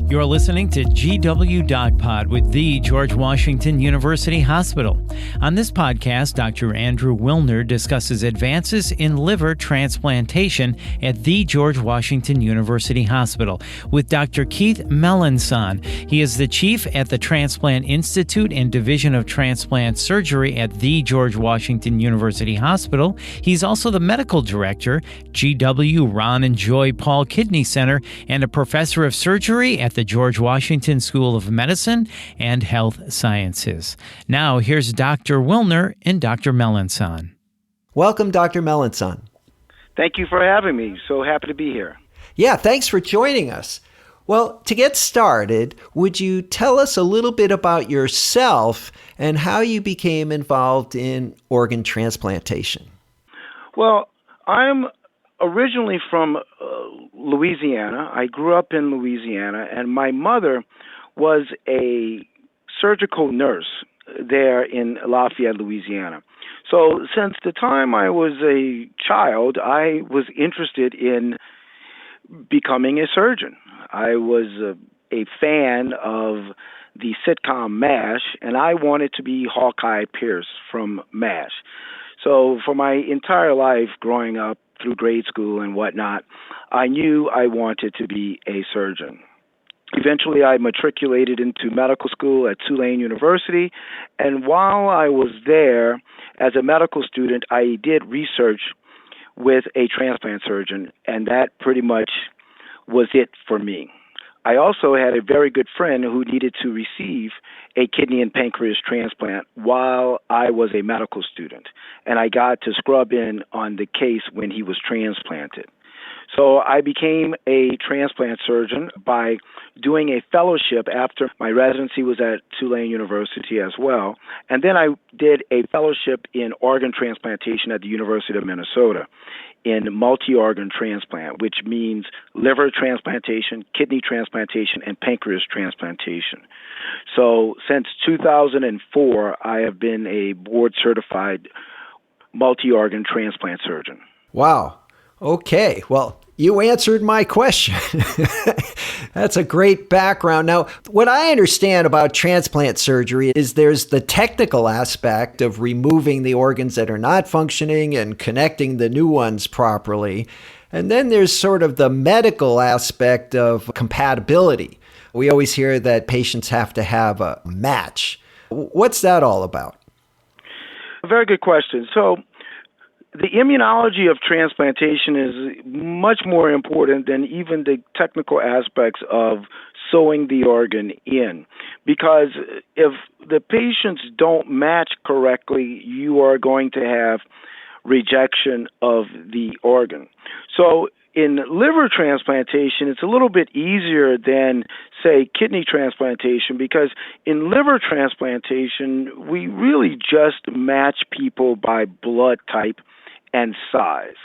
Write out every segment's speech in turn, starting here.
You're listening to GW Doc Pod with the George Washington University Hospital. On this podcast, Dr. Andrew Wilner discusses advances in liver transplantation at the George Washington University Hospital with Dr. Keith Melanson. He is the chief at the Transplant Institute and Division of Transplant Surgery at the George Washington University Hospital. He's also the medical director, GW Ron and Joy Paul Kidney Center, and a professor of surgery at the George Washington School of Medicine and Health Sciences. Now, here's Dr. Wilner and Dr. Melanson. Welcome, Dr. Melanson. Thank you for having me. So happy to be here. Yeah, thanks for joining us. Well, to get started, would you tell us a little bit about yourself and how you became involved in organ transplantation? Well, I'm originally from Louisiana. I grew up in Louisiana, and my mother was a surgical nurse there in Lafayette, Louisiana. So since the time I was a child, I was interested in becoming a surgeon. I was a fan of the sitcom MASH, and I wanted to be Hawkeye Pierce from MASH. So for my entire life growing up through grade school and whatnot, I knew I wanted to be a surgeon. Eventually, I matriculated into medical school at Tulane University, and while I was there as a medical student, I did research with a transplant surgeon, and that pretty much was it for me. I also had a very good friend who needed to receive a kidney and pancreas transplant while I was a medical student, and I got to scrub in on the case when he was transplanted. So I became a transplant surgeon by doing a fellowship after my residency was at Tulane University as well, and then I did a fellowship in organ transplantation at the University of Minnesota in multi-organ transplant, which means liver transplantation, kidney transplantation, and pancreas transplantation. So since 2004, I have been a board-certified multi-organ transplant surgeon. Wow. Okay. Well, you answered my question. That's a great background. Now, what I understand about transplant surgery is there's the technical aspect of removing the organs that are not functioning and connecting the new ones properly. And then there's sort of the medical aspect of compatibility. We always hear that patients have to have a match. What's that all about? A very good question. So the immunology of transplantation is much more important than even the technical aspects of sewing the organ in, because if the patients don't match correctly, you are going to have rejection of the organ. So in liver transplantation, it's a little bit easier than, say, kidney transplantation, because in liver transplantation, we really just match people by blood type and size.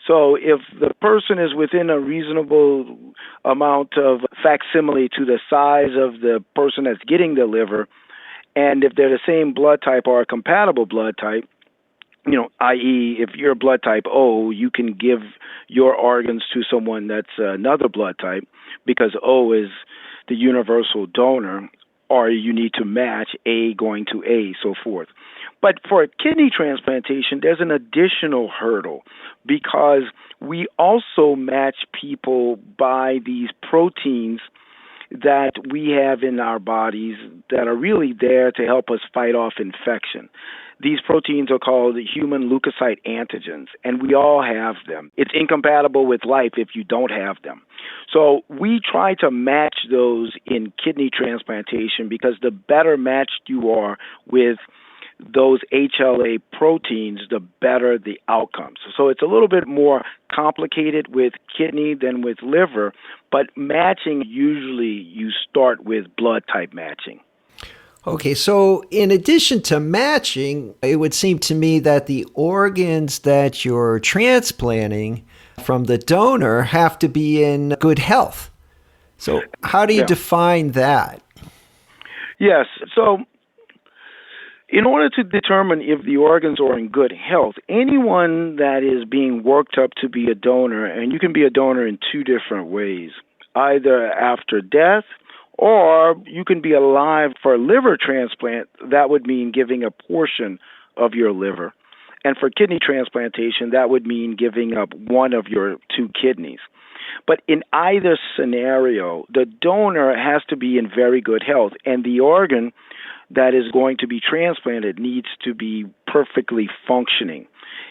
So if the person is within a reasonable amount of facsimile to the size of the person that's getting the liver, and if they're the same blood type or a compatible blood type, i.e., if you're blood type O, you can give your organs to someone that's another blood type because O is the universal donor, or you need to match A going to A, so forth. But for a kidney transplantation, there's an additional hurdle because we also match people by these proteins that we have in our bodies that are really there to help us fight off infection. These proteins are called human leukocyte antigens, and we all have them. It's incompatible with life if you don't have them. So we try to match those in kidney transplantation because the better matched you are with those HLA proteins, the better the outcomes. So it's a little bit more complicated with kidney than with liver, but matching, usually you start with blood type matching. Okay, so in addition to matching, it would seem to me that the organs that you're transplanting from the donor have to be in good health. So how do you define that? Yes, so in order to determine if the organs are in good health, anyone that is being worked up to be a donor, and you can be a donor in two different ways, either after death Or you can be alive for a liver transplant. That would mean giving a portion of your liver. And for kidney transplantation, that would mean giving up one of your two kidneys. But in either scenario, the donor has to be in very good health, and the organ that is going to be transplanted needs to be perfectly functioning.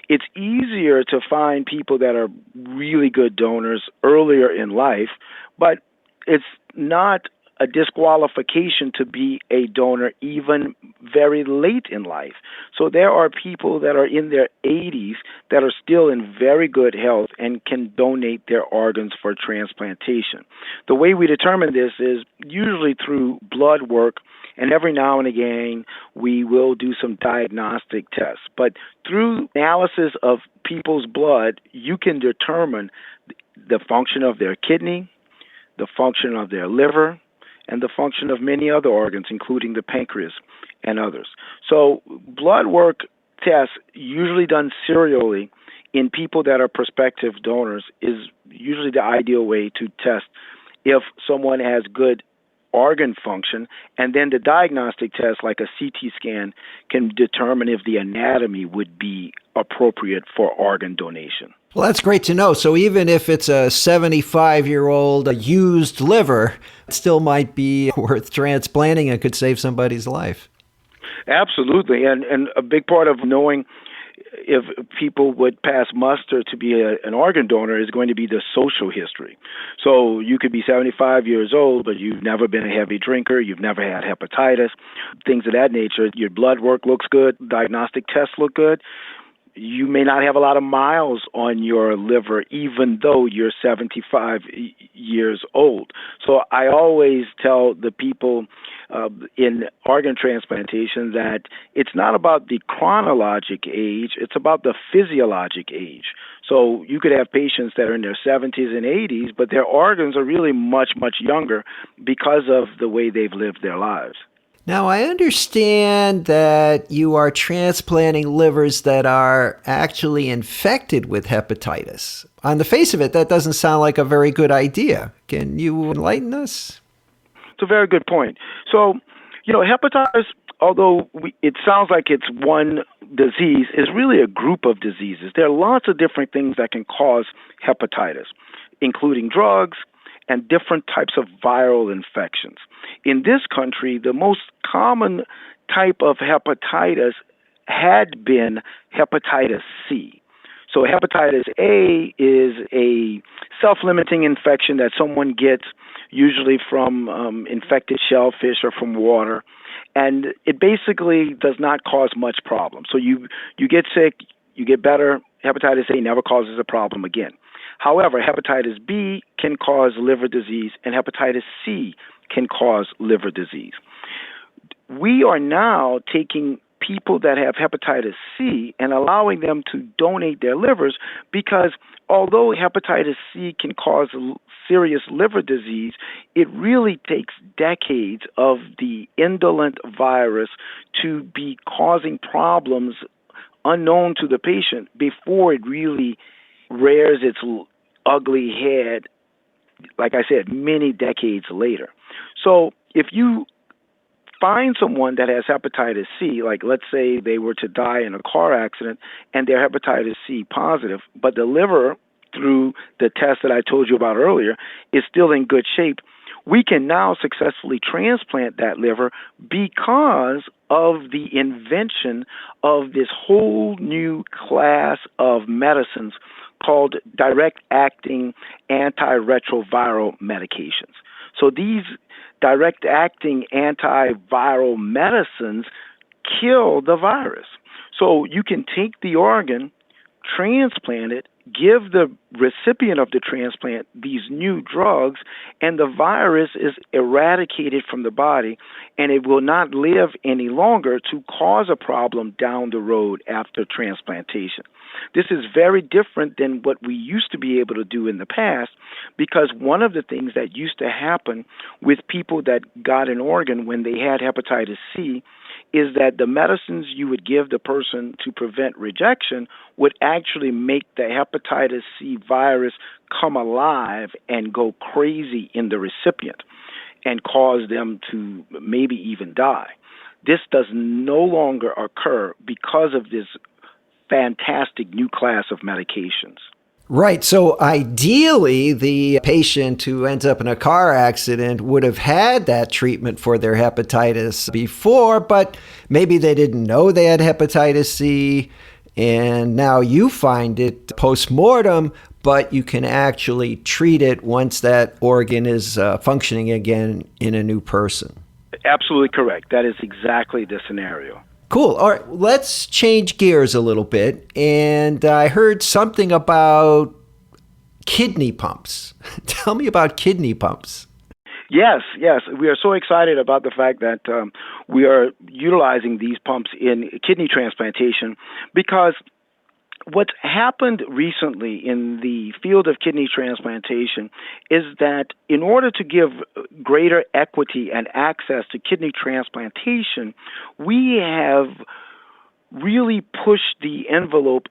It's easier to find people that are really good donors earlier in life, but it's not a disqualification to be a donor even very late in life. So there are people that are in their 80s that are still in very good health and can donate their organs for transplantation. The way we determine this is usually through blood work, and every now and again we will do some diagnostic tests. But through analysis of people's blood, you can determine the function of their kidney, the function of their liver, and the function of many other organs, including the pancreas and others. So blood work tests, usually done serially in people that are prospective donors, is usually the ideal way to test if someone has good organ function. And then the diagnostic test, like a CT scan, can determine if the anatomy would be appropriate for organ donation. Well, that's great to know. So even if it's a 75-year-old used liver, it still might be worth transplanting and could save somebody's life. Absolutely. And a big part of knowing if people would pass muster to be an organ donor is going to be the social history. So you could be 75 years old, but you've never been a heavy drinker, you've never had hepatitis, things of that nature. Your blood work looks good, diagnostic tests look good. You may not have a lot of miles on your liver, even though you're 75 years old. So I always tell the people in organ transplantation that it's not about the chronologic age, it's about the physiologic age. So you could have patients that are in their 70s and 80s, but their organs are really much, much younger because of the way they've lived their lives. Now, I understand that you are transplanting livers that are actually infected with hepatitis. On the face of it, that doesn't sound like a very good idea. Can you enlighten us? It's a very good point. So, hepatitis, although it sounds like it's one disease, is really a group of diseases. There are lots of different things that can cause hepatitis, including drugs and different types of viral infections. In this country, the most common type of hepatitis had been hepatitis C. So hepatitis A is a self-limiting infection that someone gets usually from infected shellfish or from water, and it basically does not cause much problem. So you get sick, you get better, hepatitis A never causes a problem again. However, hepatitis B can cause liver disease, and hepatitis C can cause liver disease. We are now taking people that have hepatitis C and allowing them to donate their livers because although hepatitis C can cause serious liver disease, it really takes decades of the indolent virus to be causing problems unknown to the patient before it really rears its ugly head, like I said, many decades later. So if you find someone that has hepatitis C, like let's say they were to die in a car accident and they're hepatitis C positive, but the liver, through the test that I told you about earlier, is still in good shape, we can now successfully transplant that liver because of the invention of this whole new class of medicines called direct-acting antiretroviral medications. So these direct-acting antiviral medicines kill the virus. So you can take the organ, transplant it, give the recipient of the transplant these new drugs, and the virus is eradicated from the body, and it will not live any longer to cause a problem down the road after transplantation. This is very different than what we used to be able to do in the past, because one of the things that used to happen with people that got an organ when they had hepatitis C is that the medicines you would give the person to prevent rejection would actually make the hepatitis C virus come alive and go crazy in the recipient. and cause them to maybe even die. This does no longer occur because of this fantastic new class of medications. Right. So ideally, the patient who ends up in a car accident would have had that treatment for their hepatitis before, but maybe they didn't know they had hepatitis C, and now you find it post-mortem, but you can actually treat it once that organ is functioning again in a new person. Absolutely correct. That is exactly the scenario. Cool. All right, let's change gears a little bit. And I heard something about kidney pumps. Tell me about kidney pumps. Yes. We are so excited about the fact that we are utilizing these pumps in kidney transplantation, because what's happened recently in the field of kidney transplantation is that in order to give greater equity and access to kidney transplantation, we have really pushed the envelope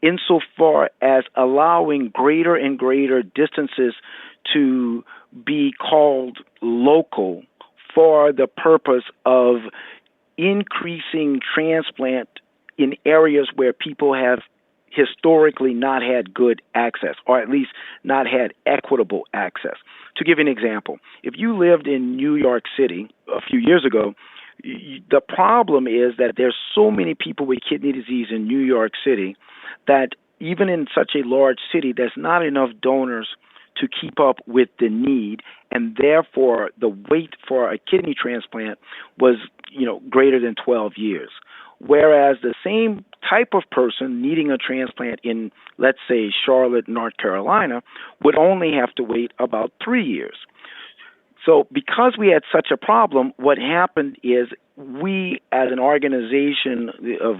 insofar as allowing greater and greater distances to be called local for the purpose of increasing transplant in areas where people have historically not had good access, or at least not had equitable access. To give you an example, if you lived in New York City a few years ago, the problem is that there's so many people with kidney disease in New York City that even in such a large city, there's not enough donors to keep up with the need, and therefore the wait for a kidney transplant was, greater than 12 years. Whereas the same type of person needing a transplant in, let's say, Charlotte, North Carolina, would only have to wait about 3 years. So because we had such a problem, what happened is we, as an organization of,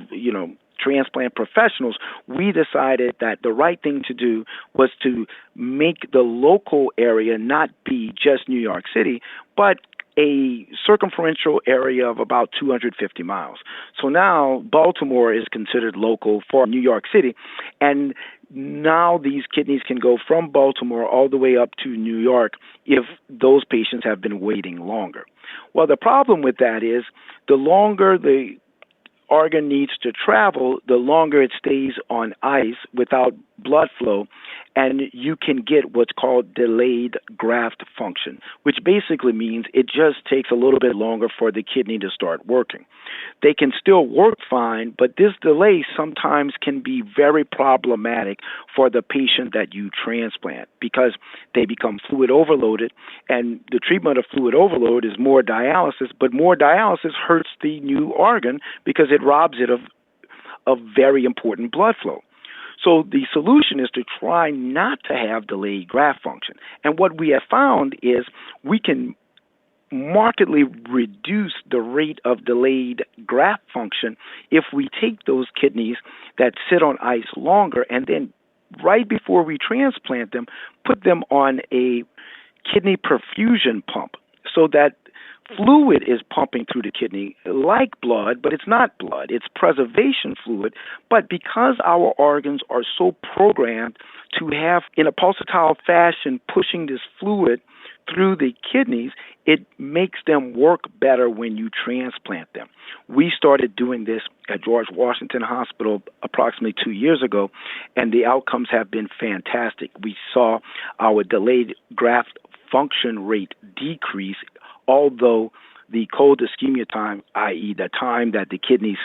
transplant professionals, we decided that the right thing to do was to make the local area not be just New York City, but a circumferential area of about 250 miles. So now Baltimore is considered local for New York City, and now these kidneys can go from Baltimore all the way up to New York if those patients have been waiting longer. Well, the problem with that is the longer the organ needs to travel, the longer it stays on ice without blood flow, and you can get what's called delayed graft function, which basically means it just takes a little bit longer for the kidney to start working. They can still work fine, but this delay sometimes can be very problematic for the patient that you transplant because they become fluid overloaded, and the treatment of fluid overload is more dialysis, but more dialysis hurts the new organ because it robs it of very important blood flow. So the solution is to try not to have delayed graft function. And what we have found is we can markedly reduce the rate of delayed graft function if we take those kidneys that sit on ice longer and then right before we transplant them, put them on a kidney perfusion pump so that fluid is pumping through the kidney like blood, but it's not blood. It's preservation fluid. But because our organs are so programmed to have, in a pulsatile fashion, pushing this fluid through the kidneys, it makes them work better when you transplant them. We started doing this at George Washington Hospital approximately 2 years ago, and the outcomes have been fantastic. We saw our delayed graft function rate decrease, although the cold ischemia time, i.e. the time that the kidneys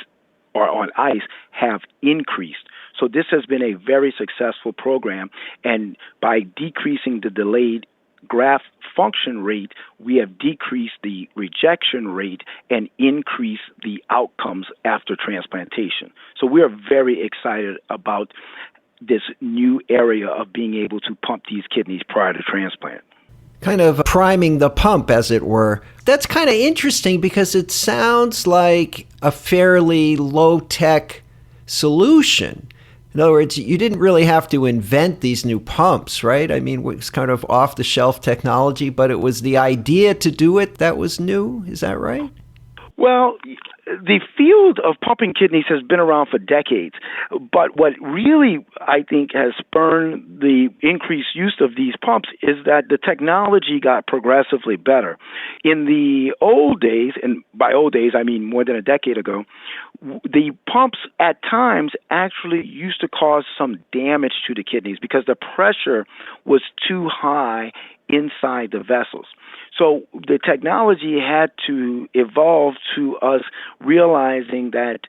are on ice, have increased. So this has been a very successful program, and by decreasing the delayed graft function rate, we have decreased the rejection rate and increased the outcomes after transplantation. So we are very excited about this new area of being able to pump these kidneys prior to transplant. Kind of priming the pump, as it were. That's kind of interesting because it sounds like a fairly low-tech solution. In other words, you didn't really have to invent these new pumps, right? I mean, it's kind of off-the-shelf technology, but it was the idea to do it that was new. Is that right? Well, the field of pumping kidneys has been around for decades, but what really, I think, has spurred the increased use of these pumps is that the technology got progressively better. In the old days, and by old days I mean more than a decade ago, the pumps at times actually used to cause some damage to the kidneys because the pressure was too high inside the vessels. So the technology had to evolve to us realizing that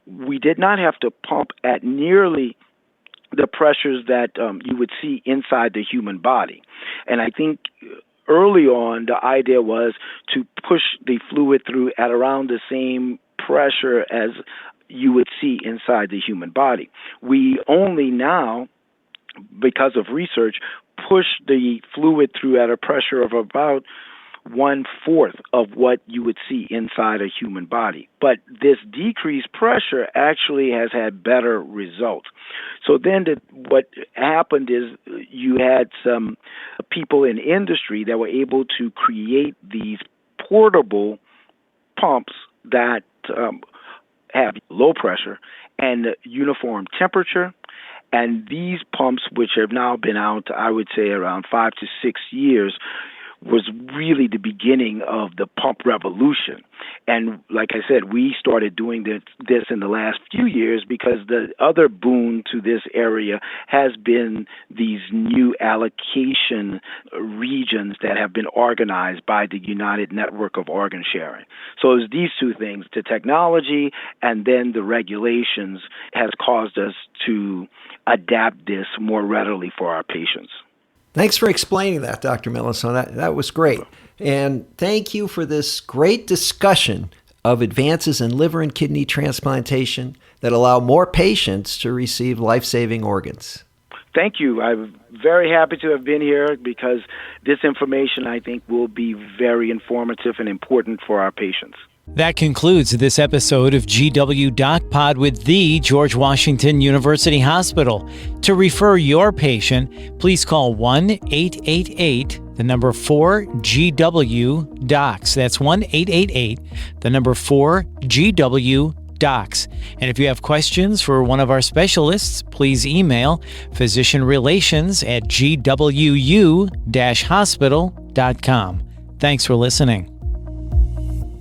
we did not have to pump at nearly the pressures that you would see inside the human body. And I think early on, the idea was to push the fluid through at around the same pressure as you would see inside the human body. We only now, because of research, push the fluid through at a pressure of about 1/4 of what you would see inside a human body. But this decreased pressure actually has had better results. So then what happened is you had some people in industry that were able to create these portable pumps that have low pressure and uniform temperature. And these pumps, which have now been out, I would say, around 5 to 6 years, was really the beginning of the pump revolution. And like I said, we started doing this in the last few years because the other boon to this area has been these new allocation regions that have been organized by the United Network of Organ Sharing. So it's these two things, the technology and then the regulations, has caused us to adapt this more readily for our patients. Thanks for explaining that, Dr. Millison. That was great. And thank you for this great discussion of advances in liver and kidney transplantation that allow more patients to receive life-saving organs. Thank you. I'm very happy to have been here because this information, I think, will be very informative and important for our patients. That concludes this episode of GW DocPod with the George Washington University Hospital. To refer your patient, please call 1-888, the number 4GW-DOCS. That's 1-888, the number 4GW-DOCS. And if you have questions for one of our specialists, please email physicianrelations@gwu-hospital.com. Thanks for listening.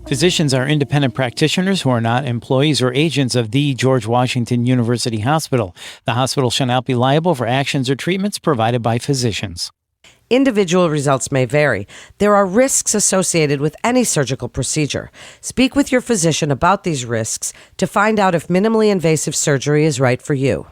Physicians are independent practitioners who are not employees or agents of the George Washington University Hospital. The hospital shall not be liable for actions or treatments provided by physicians. Individual results may vary. There are risks associated with any surgical procedure. Speak with your physician about these risks to find out if minimally invasive surgery is right for you.